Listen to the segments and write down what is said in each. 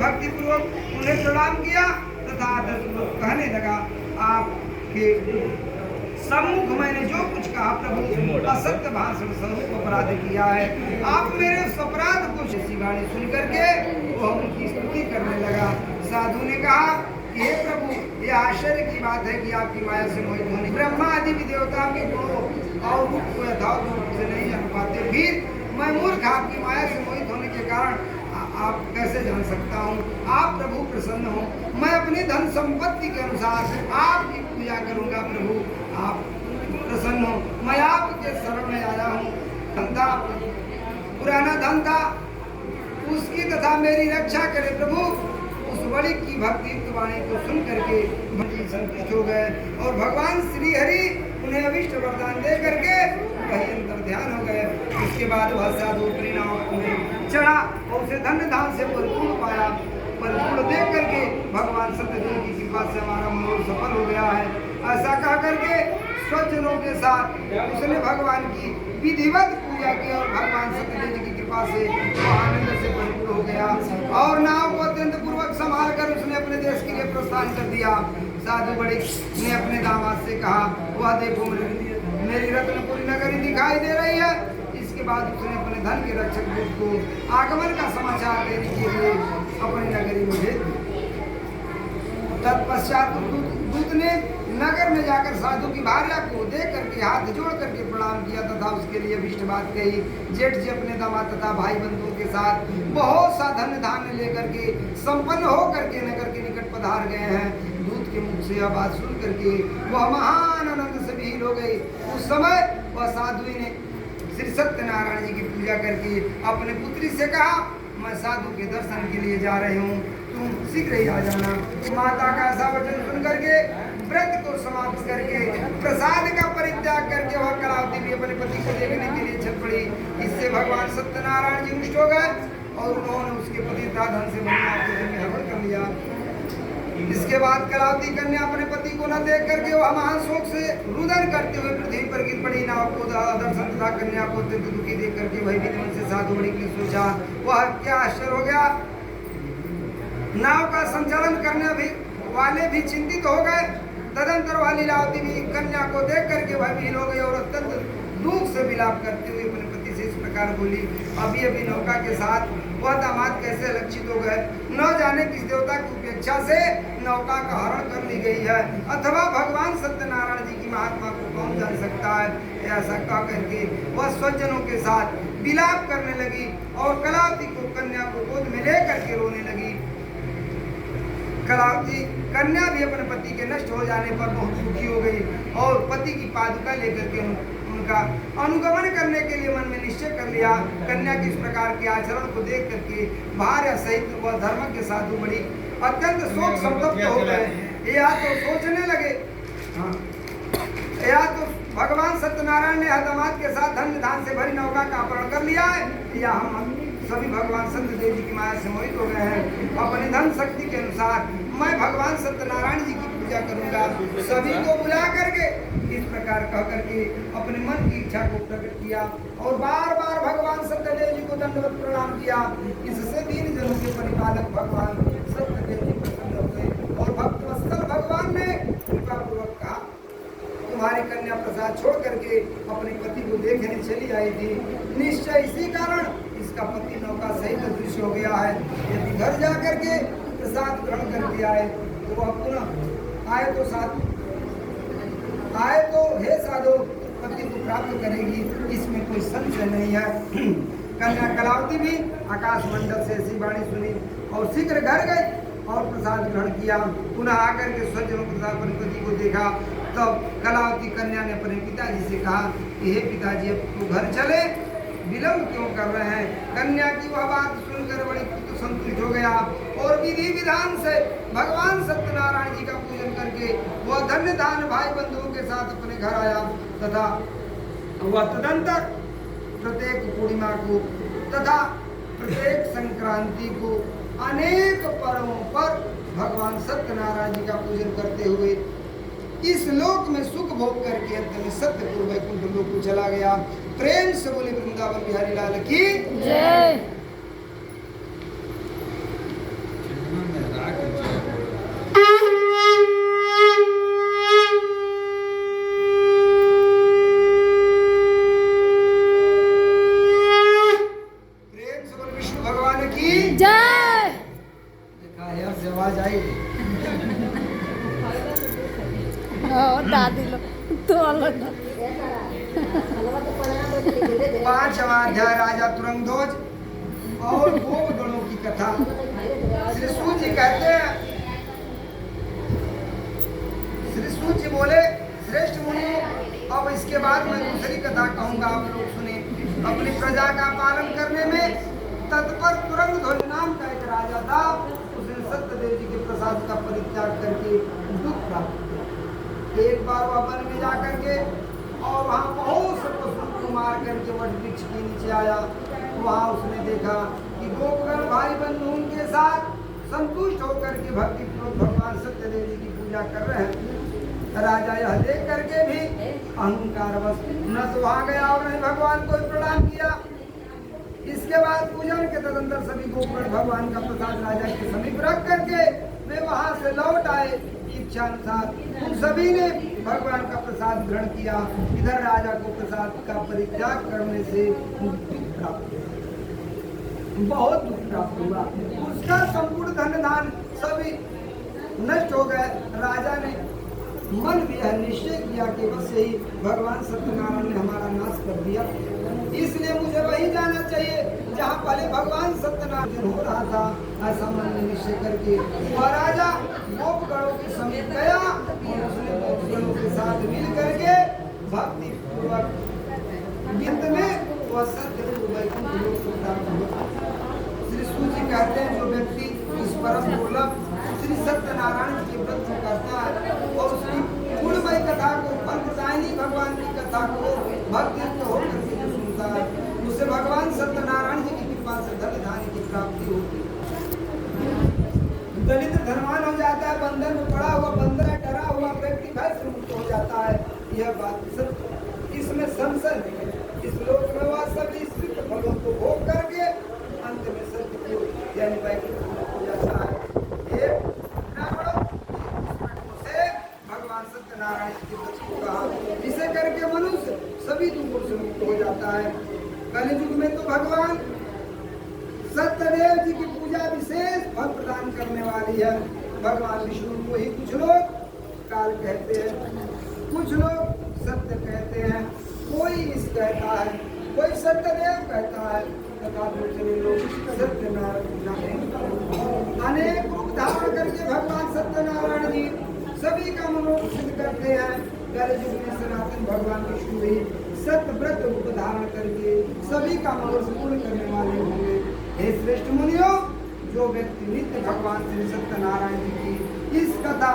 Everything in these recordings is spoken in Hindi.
भक्ति पूर्वक उन्हें प्रणाम किया तथा आदरपूर्वक कहने लगा, आपके सम्मुख मैंने जो कुछ कहा प्रभु असत्य भाषण स्वरूप अपराध किया है। आप मेरे उस अपराध को ऐसी वाणी सुन करके वह उनकी स्तुति करने लगा। साधु ने कहा, हे प्रभु, यह आश्चर्य की बात है कि आपकी माया से मोहित होने ब्रह्मा आदि देवता के गुणों और रूप को यथार्थ रूप से नहीं जान पाते, फिर मैं मूर्ख आपकी माया से मोहित होने के कारण आप कैसे जान सकता हूँ। आप प्रभु प्रसन्न हो, मैं अपनी धन संपत्ति के अनुसार आपकी पूजा करूंगा। प्रभु आप प्रसन्न हो, मैं आपके शरण में आया हूँ। धंधा पुराना धन था, उसकी तथा मेरी रक्षा करे। प्रभु उस बड़ी की भक्ति वाणी को सुन करके संतुष्ट हो गए और भगवान श्री हरि उन्हें अभिष्ट वरदान दे करके वही अंतर ध्यान हो गए। उसके बाद वह साधु अपनी नाव में चढ़ा और उसे धन्य धाम से परिपूर्ण पाया। परिपूर्ण देख करके भगवान सत्यदेव की कृपा से हमारा मनोरथ सफल हो गया है, ऐसा कह करके स्वजनों के साथ उसने भगवान की विधिवत पूजा की और भगवान सत्यदेव की कृपा से वो आनंद से परिपूर्ण हो गया और नाव को अत्यंत पूर्वक संभाल कर उसने अपने देश के लिए प्रस्थान कर दिया। साधु बड़े ने अपने दामाद से कहा, वह देखो मेरी रत्नपुरी नगरी दिखाई दे रही है। इसके बाद उसने अपने धन के रक्षक दूत को आगमन का समाचार देने के लिए अपनी नगरी में भेज दिया। तत्पश्चात दूत ने नगर में जाकर साधु की भार्या को देख करके हाथ जोड़ करके प्रणाम किया तथा उसके लिए अभिष्ट बात कही। जेठ जी अपने दामाद तथा भाई बंधुओं के साथ बहुत सा धन धान्य लेकर के संपन्न हो करके नगर के निकट पधार गए हैं। दूत के मुख से यह बात सुन करके वह महान आनंद से विहीन हो गई। उस समय वह साधु ने श्री सत्यनारायण जी की पूजा करके अपने पुत्री से कहा, मैं साधु के दर्शन के लिए जा रही हूँ, तुम शीघ्र ही आ जाना। माता का ऐसा वचन सुन करके व्रत को समाप्त करके प्रसाद का परित्याग करके वह कलावती भी अपने पति को देखने के लिए चल पड़ी। इससे भगवान सत्यनारायण जी रुष्ट हो गए और उन्होंने उसके पति धन से हरण कर लिया। इसके बाद कलावती कन्या अपने पति को न देख करके वह महान शोक से रुदन करते हुए पृथ्वी पर गिर पड़ी। नाव को दर्शन तथा कन्या को अत्यंत दुखी देख करके वही भी मन से साधु बड़ी की सोचा, वह क्या आश्चर्य हो गया। नाव का संचालन करने भी वाले भी चिंतित हो गए। तदंतर वाली लीलावती भी कन्या को देख करके भयभीत हो गई और अत्यंत दुख से विलाप करते हुए अपने पति से इस प्रकार बोली, अभी अभी नौका के साथ वह दामाद कैसे लक्षित हो गए, न जाने किस देवता की उपेक्षा से नौका का हरण कर ली गई है, अथवा भगवान सत्यनारायण जी की महात्मा को कौन जान सकता है। ऐसा कह करके वह स्वजनों के साथ विलाप करने लगी और कलावती को कन्या को गोद में ले करके रोने लगी। कलावती कन्या भी अपने पति के नष्ट हो जाने पर बहुत दुखी हो गई और पति की पादुका लेकर के उनका अनुगमन करने के लिए मन में निश्चय कर लिया। कन्या के इस प्रकार के आचरण को देख करके भार्या सहित वह धर्म के साधु बड़ी अत्यंत शोक संतप्त हो गए। या तो सोचने लगे, या तो भगवान सत्यनारायण ने दामाद के साथ धन धान से भरी नौका का अपहरण कर लिया है, या हम सभी भगवान सत्यदेव जी की माया से मोहित हो गए हैं। अपनी धन शक्ति के अनुसार मैं भगवान सत्यनारायण जी की पूजा करूंगा। सभी को बुला करके इस प्रकार कह करके अपने मन की इच्छा को प्रकट किया और बार बार भगवान सत्यदेव जी को दंडवत प्रणाम किया। इससे दीन जनों के परिपालक भगवान सत्यदेव जी प्रसन्न हो गए और भक्तवत्सल भगवान ने कृपा पूर्वक कहा, तुम्हारी कन्या प्रसाद छोड़ करके अपने पति को देखने चली आई थी। निश्चय इसी कारण इसका पति नौका सहित दृश्य हो गया है। यदि घर जा करके प्रसाद ग्रहण करके आए तो वह पुनः आए तो हे साधु पति को प्राप्त करेगी, इसमें कोई संशय नहीं है। कन्या कलावती भी आकाश मंडल से ऐसी वाणी सुनी और शीघ्र घर गई और प्रसाद ग्रहण किया। पुनः आकर के स्वजनों के साथ अपने पति को देखा। तब कलावती कन्या ने अपने पिताजी से कहा कि हे पिताजी, अब तो घर चले, विलंब क्यों कर रहे हैं। कन्या की वह बात सुनकर बड़ी संतुष्ट हो गया और विधि विधान से भगवान सत्यनारायण जी का पूजन करके वह धन्य दान भाई बंधुओं के साथ अपने घर आया तथा वह तदंतर प्रत्येक पूर्णिमा को तथा प्रत्येक संक्रांति को अनेक पर्वों पर भगवान सत्यनारायण जी का पूजन करते हुए इस लोक में सुख भोग करके अंत में सत्यपुर वैकुंठ लोक को चला गया। प्रेम से बोले वृंदावन बिहारी लाल की जय। आवाज आएगी। दादी लोग तो अलग 5वां अध्याय राजा तुरंगध्वज और गोपगणों की कथा। श्री सूत जी कहते हैं, श्री सूत जी बोले, श्रेष्ठ मुनियों, अब इसके बाद मैं दूसरी कथा कहूंगा, आप लोग सुने। अपनी प्रजा का पालन करने में तत्पर तुरंगध्वज नाम का एक राजा था। उसने सत्यदेव जी के प्रसाद का परित्याग करके दुख प्राप्त किया। एक बार वह वन में जाकर के और वहाँ बहुत से पशु को मार करके वट वृक्ष के नीचे आया। वहाँ उसने देखा कि गोपगण भाई बंधु उनके साथ संतुष्ट होकर के भक्ति पूर्वक भगवान सत्यदेव जी की पूजा कर रहे हैं। राजा यह देख करके भी अहंकारवश न तो वहाँ गया और नहीं भगवान को प्रणाम किया। इसके बाद पूजन के तदंतर सभी गोपगण भगवान का प्रसाद राजा के समीप रख करके वे वहाँ से लौट आए। इच्छा अनुसार उन सभी ने भगवान का प्रसाद ग्रहण किया। इधर राजा को प्रसाद का परित्याग करने से दुख प्राप्त हुआ, बहुत दुख प्राप्त हुआ। उसका संपूर्ण धन धान सभी नष्ट हो गए। राजा ने मन में यह निश्चय किया कि बस यही भगवान सत्यनारायण ने हमारा नाश कर दिया, इसलिए मुझे वहीं जाना चाहिए जहाँ पहले भगवान सत्यनारायण हो रहा था। ऐसा मन में निश्चय करके वह राजा गोपगणों के समीप गया और उसने गोपगणों के साथ मिल करके भक्ति पूर्वक गीत में वह सत्य को वैकुंठ लोक को प्राप्त हुआ। श्री सूत जी कहते हैं, जो व्यक्ति इस परम दुर्लभ श्री सत्यनारायण के व्रत को करता है और उसकी गुणमय कथा को, फलप्रदायिनी भगवान की कथा को भक्ति होकर के जो सुनता है, उसे भगवान सत्यनारायण जी की कृपा से धन धान्य की प्राप्ति होती है। दलित धनवान हो जाता है, बंधन में पड़ा हुआ बंदर डरा हुआ व्यक्ति भय से मुक्त हो जाता है। यह बात सत्य, इसमें संशय नहीं। इस लोक में वह सभी स्थित फलों को भोग करके अंत में सत्य को यानी वैकुंठ हो जाता है। भगवान सत्यनारायण की व्रत को कहा, इसे करके मनुष्य सभी दुखों से मुक्त हो जाता है। कलियुग में तो भगवान सत्यदेव जी की पूजा विशेष फल प्रदान करने वाली है। भगवान विष्णु को ही कुछ लोग काल कहते हैं, कुछ लोग सत्य कहते हैं, कोई इस कहता है, कोई सत्यदेव कहता है, तथा दूसरे लोग सत्यनारायण। अनेक रूप धारण करके भगवान सत्यनारायण जी सभी का मनोरथ सिद्ध करते हैं। कलियुग में सनातन भगवान विष्णु भी सत्य व्रत रूप धारण करके सभी का मनोरथ पूर्ण करने वाले होंगे। हे श्रेष्ठ मुनियों, जो व्यक्ति नित्य भगवान श्री सत्यनारायण जी की इस कथा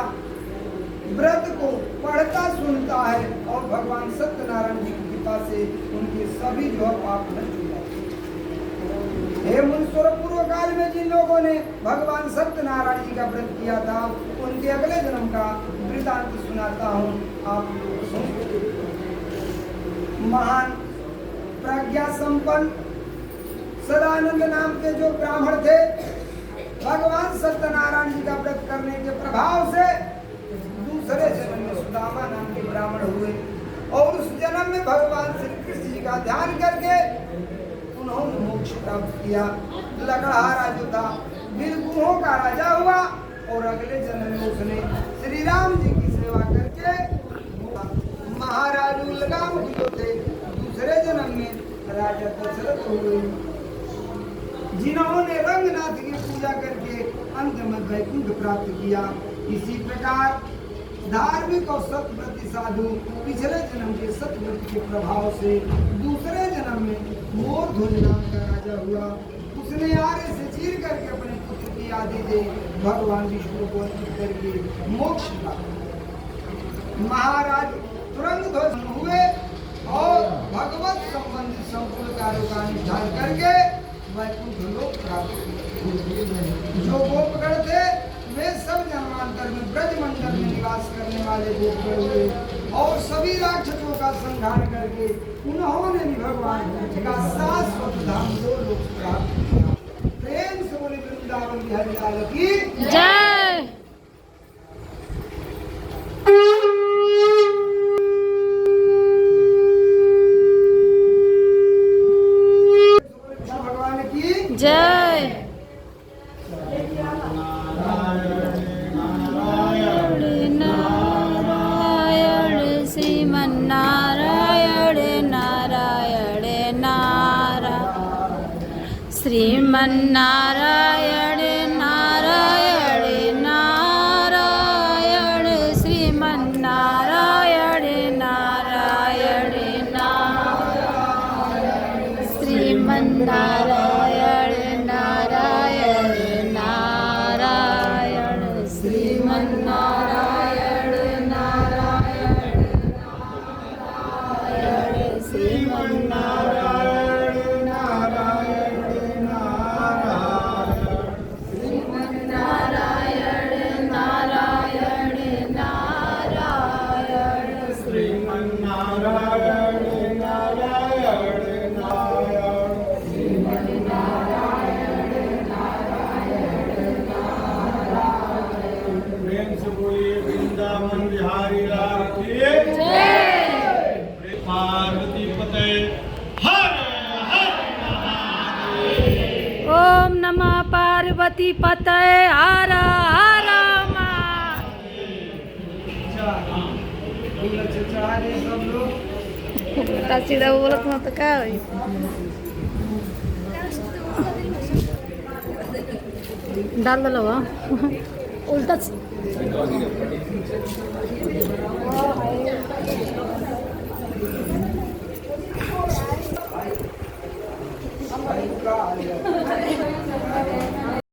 व्रत को पढ़ता सुनता है और भगवान सत्यनारायण जी की कृपा से उनके सभी जो पाप नष्ट हो जाते हैं। हे मुनीश्वर, पूर्व काल में जिन लोगों ने भगवान सत्यनारायण जी का व्रत किया था, उनके अगले जन्म का वृतांत सुनाता हूँ, आप लोग सुनिए। महान प्रज्ञा संपन्न सदानंद नाम के जो ब्राह्मण थे, भगवान सत्यनारायण जी का व्रत करने के प्रभाव से दूसरे जन्म में सुदामा नाम के ब्राह्मण हुए और उस जन्म में भगवान श्री कृष्ण जी का ध्यान करके उन्होंने मोक्ष प्राप्त किया। लकड़हारा जो था बिरगुहों का राजा हुआ और अगले जन्म में उसने श्री राम जी की सेवा करके महाराज उलगाम जो थे दूसरे जन्म में राजा दशरथ हुए, जिन्होंने रंगनाथ की पूजा करके अंत में वैकुंठ प्राप्त किया। इसी प्रकार धार्मिक और सत्यव्रती साधु पिछले जन्म के सत्यव्रत के प्रभाव से दूसरे जन्म में मोरध्वज नाम का राजा हुआ। उसने आरे से चीर करके अपने पुत्र की आदि दे भगवान विष्णु को अर्पित करके मोक्ष प्राप्त। महाराज तुरंगध्वज हुए और भगवत संबंधित संपूर्ण कार्यों का अनुष्ठान करके वैकुंठ लोक प्राप्त हुए। जो गोपगण थे वे सब जन्मांतर में ब्रजमंडल में निवास करने वाले गोपगण हुए और सभी राक्षसों का संहार करके उन्होंने भी भगवान का शाश्वत धाम को लोक प्राप्त किया। प्रेम से बोले वृंदावन बिहारी लाल की जय। भगवान की जय। श्रीमन्नारायण नारायण नारायण श्रीमन्नारायण नारायण नारायण श्रीमन्नारायण नारायण नारायण श्रीमन्नारायण नारायण नारायण श्रीमन्नारायण प्रेम से बोलिए वृंदावन बिहारी लाल की पार्वती पते हर हर महादेव। ओम नमः पार्वती पतये हर हर फूल अच्छे चढ़ा दे सब लोग। उलटा सीधा बोलत ना तो क्या होई डाल दलो उल्टा